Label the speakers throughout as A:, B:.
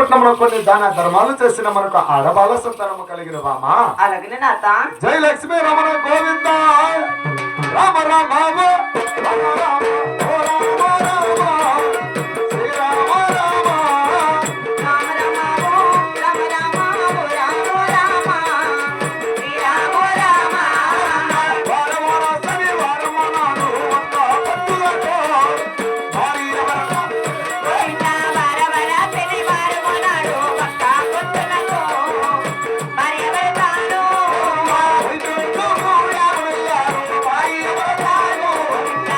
A: పట్టణంలో కొన్ని దాన ధర్మాలు చేసిన మనకు ఆడబాల సంతానము కలిగిన వామా.
B: అలాగే నాత.
A: జై లక్ష్మీ రమణ గోవింద రామ రామ రామ రామ ఓ రామ రామ శ్రీ రామ రామ
B: రామ రామ రామ రామ రామ రామ శ్రీ రామ రామ
A: వార వార శనివారం నాడు వంట పట్టులతో భారీ రమణ
B: గోవింద వార వార శనివారం నాడు భక్త కొట్టులతో భార్య భర్తలు
A: వైద్యుడు కూడా వెళ్ళారు భారీ రమణ
B: గోవింద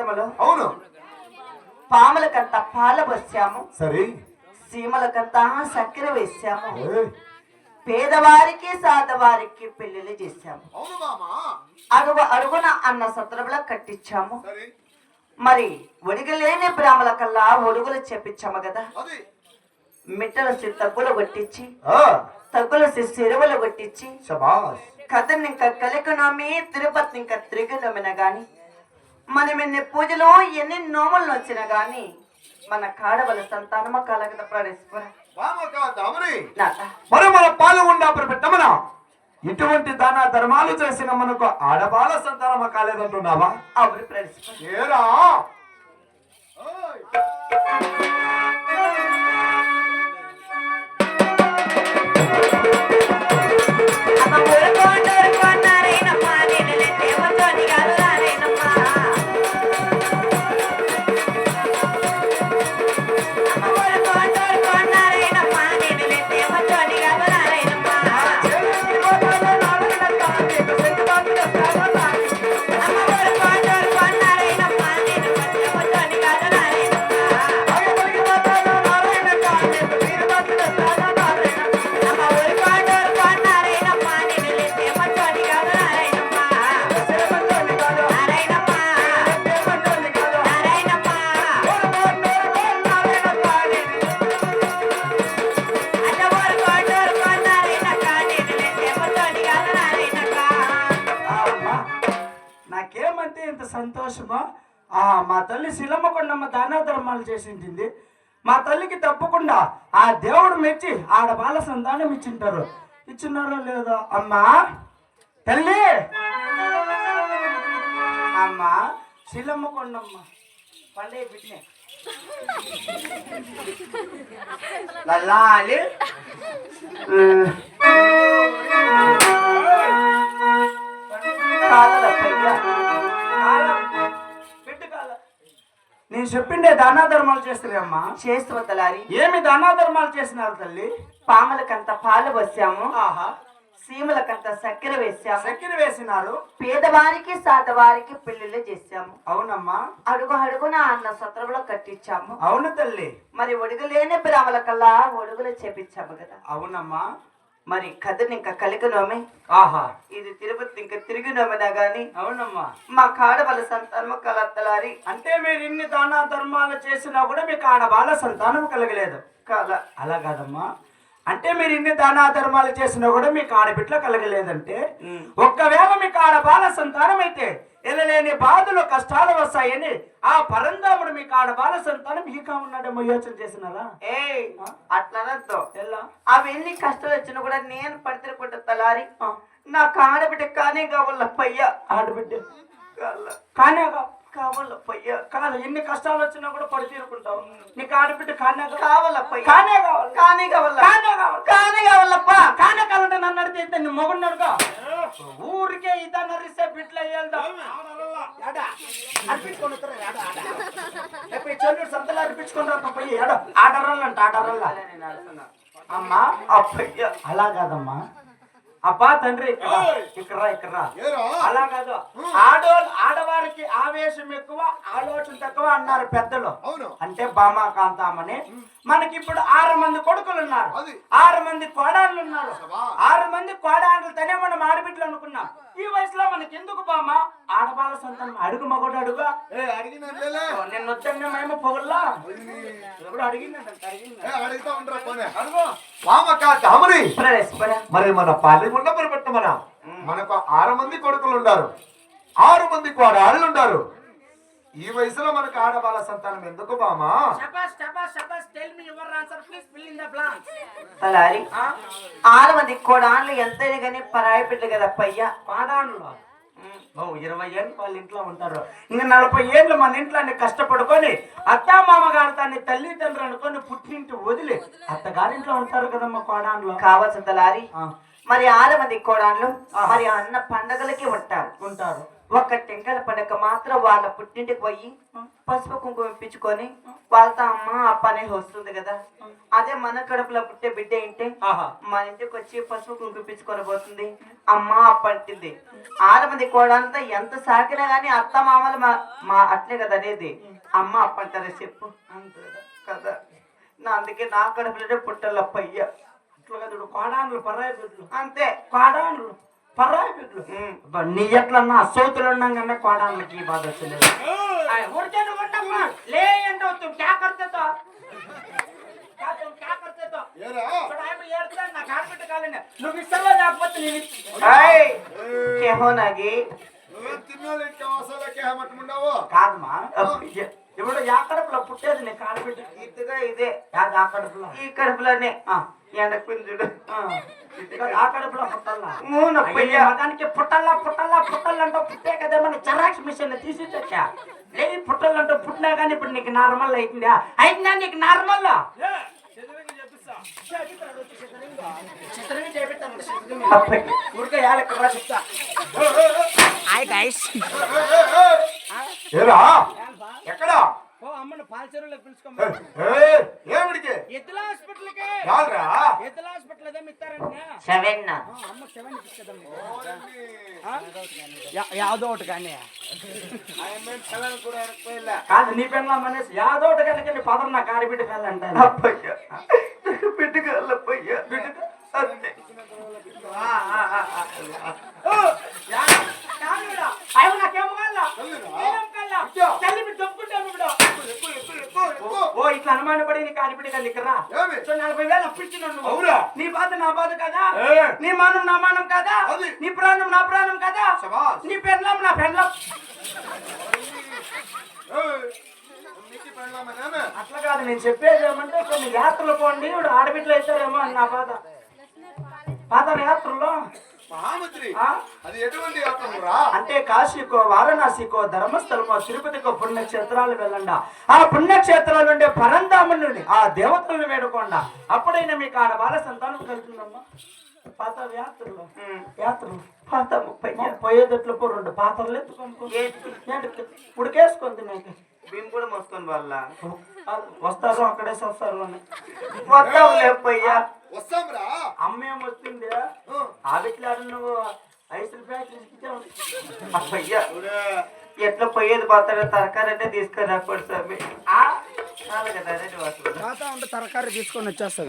B: సంతానములో
A: అవును.
B: పాములకంత పాలు పోసాము,
A: సరే.
B: సీమలకంతా చక్కెర వేసాము,
A: ఏయ్,
B: పేదవారికి సాధవారికి పెళ్లిళ్ళు చేశాము,
A: అవును మామా.
B: అడుగున అన్న సత్రంలో కట్టించాము.
A: సరే.
B: మరి ఒడిగలేని బ్రాహ్మల కల్లా ఒడుగులు చెప్పించాము కదా.
A: అది.
B: మిట్టల తగ్గులు కొట్టించి
A: ఆ,
B: తగ్గుల చెరువులు కొట్టించి
A: శబాష్.
B: కథని ఇంకా కలికనోమి తిరుపతి ఇంకా తిరిగినమిన గాని మనం ఎన్ని పూజలు ఎన్ని నోములు వచ్చినా గాని మన కాడవల సంతానమ కలగద ప్రాణేశ్వర
A: వామకా దామని.
B: నాట
A: మరి మన పాల్గొండా పెట్టమనా ఇటువంటి దాన ధర్మాలు చేసిన మనకు ఆడబాల సంతానమ కాలేదంటున్నావా?
B: అవును ప్రాణేశ్వర.
A: ఏరా? ఓయ్.
B: అమ్మ ఊరుకోండారేనమ్మా నేను లేవతోని కాదు రారేనమ్మా. అమ్మ ఊరుకోండారేనమ్మా నేను లేవతోని కాదు రారేనమ్మా. అమ్మ ఊరుకోండారేనమ్మా నేను లేవతోని కాదు రారేనమ్మా. అమ్మ ఊరుకోండారేనమ్మా నేను లేవతోని కాదు రారేనమ్మా. నారాయణమ్మా నారాయణమ్మా అన్న ఊరుకోండారేనక్క నేను లేవతోని కాదు రారేనక్క.
C: అమ్మా, నాకేమంటే ఇంత సంతోషమా? మా తల్లి శిలమ్మకొండమ్మ దాన ధర్మాలు చేసింది. మా తల్లికి తప్పకుండా ఆ దేవుడు మెచ్చి ఆడ బాల సంతానం ఇచ్చింటారు. ఇచ్చినారో లేదో అమ్మా? తల్లి అమ్మా, శిలమ్మకొండమ్మ పండే బిడ్డే లల్లాలి
B: కాదలప్పయ్యా
C: నేను చెప్పిండే దానా ధర్మాలు చేస్తారమ్మా.
B: చేస్తూ తలారి
C: ఏమి దానా ధర్మాలు చేసినారు తల్లి?
B: పాములకంత పాలు పోసాము,
C: ఆహా,
B: సీమలకంత చక్కెర వేసాము,
C: చక్కెర వేసినారు.
B: పేదవారికి సాధవారికి పెళ్లిళ్ళు చేశాము,
C: అవునమ్మా,
B: అడుగు అడుగున అన్న సత్రంలో కట్టించాము.
C: అవును తల్లి,
B: మరి ఒడుగులేని బ్రాహ్మల కల్లా ఒడుగులు చేపించాము కదా.
C: అవునమ్మా.
B: మరి కథని ఇంకా కలిగినోమే,
C: ఆహా,
B: ఇది తిరుపతి ఇంకా తిరిగినోమినా గాని
C: అవునమ్మా.
B: మా కాడవల సంతానము కలత్తలారి
C: అంటే మీరు ఇన్ని దానా ధర్మాలు చేసినా కూడా మీకు ఆడబాల సంతానం కలగలేదు.
B: కాల.
C: అలా కాదమ్మా, అంటే మీరు ఇన్ని దానా ధర్మాలు చేసినా కూడా మీకు ఆడబిడ్డ కలగలేదంటే ఒక్కవేళ మీకు ఆడబాల సంతానం అయితే ఎనలేని బాధలు కష్టాలు వస్తాయని ఆ పరంధాముడు మీకు ఆడబాల సంతానం ఈక ఉన్నాడేమో యోచన చేసినారా?
B: ఏ అట్లనద్దు.
C: ఎలా?
B: అవి ఎన్ని కష్టాలు వచ్చినా కూడా నేను పడితే తలారి నా కాడబిడ్డ కానీ కావాలప్పయ్యా.
C: ఆడబిడ్డ
B: కాల
C: కానే
B: కావాలప్పయ్యా.
C: కాదు, ఎన్ని కష్టాలు వచ్చినా కూడా పడి తీరుకుంటావు. నీకు ఆడబిడ్డ కానే
B: కావాలప్పయ్యా.
C: కానే కావాలి,
B: కానీ కావాల
C: కానే కావాలి,
B: కానీ కావాలప్ప.
C: కానే కావాలంటే నన్ను అడిగితే నీ మొగుడు నడుగా ఊరికే ఇదా నరిస్తే బిడ్డలు అయ్యేదా చెల్లుడు సంతలు అర్పించుకుంటారు పోయి ఏడో ఆడరల్లంట ఆడరల్లా. అమ్మా
B: అప్పయ్యా
C: అలా కాదమ్మా, అబ్బా తండ్రి ఇక్కడ
A: ఏరా?
C: అలా కాదు. ఆడవారికి ఆవేశం ఎక్కువ ఆలోచన తక్కువ అన్నారు పెద్దలు.
A: అవును.
C: అంటే బామా కాంతామని మనకి ఇప్పుడు 6 మంది కొడుకులు ఉన్నారు,
A: అది.
C: 6 మంది కోడాళ్ళు ఉన్నారు.
A: శభా.
C: 6 మంది కోడాళ్ళతోనే మనం ఆడబిడ్డలు అనుకున్నాం. ఈ వయసులో మనకి ఎందుకు బామా ఆడబాల సంతానం? అడుగు మగోడు అడుగా.
A: అడిగినట్లేలే.
C: నిన్న వచ్చాను మేము పొగల్లా ఎప్పుడు అడిగిందంట.
A: అడుగుతా ఉండరా పోనీ.
C: అడుగు.
A: వామకా దామని.
B: ప్రవేశపడ
A: మరి మన పాలిగుండ పెట్టమనా మనకు 6 మంది కొడుకులు ఉన్నారు, 6 మంది కోడళ్ళు ఉన్నారు. ఈ వయసులో మనకు ఆడబాల సంతానం ఎందుకు బామా?
C: Tell me your answer, please fill in the blanks.
B: తలారి 6 మంది కోడాన్లు ఎంతైనా కానీ పరాయి బిడ్డలు కదప్పయ్యా.
C: పాడాన్లు 20 ఏళ్ళు వాళ్ళ ఇంట్లో ఉంటారు. ఇంకా 40 ఏళ్ళు మన ఇంట్లో కష్టపడుకొని అత్త మామగారు తన్ని తల్లిదండ్రులు అనుకొని పుట్టింటి వదిలి అత్తగారింట్లో ఉంటారు కదమ్మా కోడాన్లు.
B: కావచ్చు తలారి. మరి 6 మంది కోడాన్లు మరి అన్న పండగలకి ఉంటారు. ఒక టెంకల పండగ మాత్రం వాళ్ళ పుట్టింటికి పోయి పసుపు కుంకుమ ఇప్పించుకొని వాళ్ళతో అమ్మ అప్ప అనేది వస్తుంది కదా. అదే మన కడుపులో పుట్టే బిడ్డ ఏంటి
C: ఆహా.
B: మన ఇంటికి వచ్చి పసుపు కుంకుమ ఇప్పించుకొని పోతుంది, అమ్మ అప్ప అంటుంది. 6 మంది కోడంతా ఎంత సాకినా గానీ అత్త మామలు మా అట్లే కదా అనేది. అమ్మ అప్ప అంటారా చెప్పు కదా. అందుకే నా కడుపులోనే పుట్టాలప్పయ్య.
C: ఇట్లా కదా కోడాన్లు పరాయి బిడ్డలు,
B: అంతే
C: కోడాన్లు పరాయి బిడ్డలు. నీ ఎట్లన్నా సోతులు ఉన్నాం కన్నా కోడాన్లకి ఈ బాధ వచ్చింది. ఊరికే నువ్వు ఉండమ్మా, లే అంటే అవుతుంది క్యా కర్తే తో క్యా కర్తే తో
A: ఏరా
C: ఏడుతాను నా కార్పెట్ కాలని నువ్వు ఇష్టంలో లేకపోతే నేను
B: కేహోనాగి
A: నువ్వేం తిన్నావు ఇంట్లో మసాలాకే మట్టుకుండావు
C: కాదమ్మా. ఇప్పుడు యా కడుపులో పుట్టేది నీ కార్పెట్
B: ఇదిగా ఇదే
C: ఆ కడుపులో
B: ఈ కడుపులోనే ఎండకుంజుడు
C: ఆ కడుపులో పుట్టాలా
B: మూనప్పయ్య.
C: మగానికి పుట్టాలా పుట్టాలా పుట్టాలంటూ పుట్టే కదా మన చెరాక్స్ మిషన్ తీసి తెచ్చా. లే పుట్టాలంటూ పుట్టినా కానీ ఇప్పుడు నీకు నార్మల్ అవుతుందా? అయిందా నీకు నార్మల్? ఊరికే యాలెక్కడా చెప్తా.
A: ఏరా ఎక్కడ
C: అమ్మను పాల్చెరువులోకి పిలుచుకోమా.
A: ఏమిడికి
C: ఎద్దుల హాస్పిటల్కి
A: కాదురా
C: ఎద్దుల హాస్పిటల్ ఏదో ఇస్తారంటే
B: సెవెన్
C: అమ్మ 7 ఇస్తుందమ్మా. యాదో ఒకటి కానీ కాదు నీ పెళ్ళం అనేసి యాదో ఒకటి కనుక నీ పదం నా కారి బిడ్డ పెళ్ళంట
B: అప్పయ్య బిడ్డకల్లప్పయ్య బిడ్డక అంతే.
C: ఓ ఇట్లా అనుమానపడి నీ కారి బిడ్డ కలికరా 40,000 అప్పించినాడు నువ్వు.
A: అవునా?
C: నీ బాధ నా బాధ కదా,
A: ఏ.
C: నీ మానం నా మానం కదా,
A: అది.
C: నీ ప్రాణం నా ప్రాణం కదా,
A: శభాష్.
C: నీ పెళ్ళం నా పెళ్ళం. అట్లా కాదు నేను చెప్పేది ఏమంటే కొన్ని యాత్రలు పోండి ఇప్పుడు ఆడబిడ్డలు అవుతారేమో అని నా బాధ. పాదయాత్రలో
A: మహామంత్రి
C: ఆ?
A: అది ఎటువంటి యాత్రరా?
C: అంటే కాశీకో వారణాసికో ధర్మస్థలమో తిరుపతికో పుణ్యక్షేత్రాలు వెళ్ళండి. ఆ పుణ్యక్షేత్రాలు ఉండే పరంధాముని ఆ దేవతలను వేడుకోండి. అప్పుడైనా మీకు ఆడ బాల సంతానం కలుగుతుందమ్మా. పాత యాత్రలు యాత్రలు
B: పాత 30
C: పోయేదట్లు 2 పాత్రలు ఎత్తుకొని ఉడికేసుకుంది నాకు.
B: మేము కూడా మోసుకొని వాళ్ళ
C: వస్తారు అక్కడే వస్తారు అని
B: వస్తావు లేపయ్యా.
A: వస్తాంరా
C: అమ్మేం వస్తుంది ఆడిట్లాడు నువ్వు ₹5
B: అప్పయ్యా ఎట్లా పోయేది పోతాడో తరకారి అంటే తీసుకురాకూడదు స్వామి.
C: ఆ
B: చాలు కదా అదే వాసు.
C: తరకారీ తీసుకొని వచ్చేస్తా.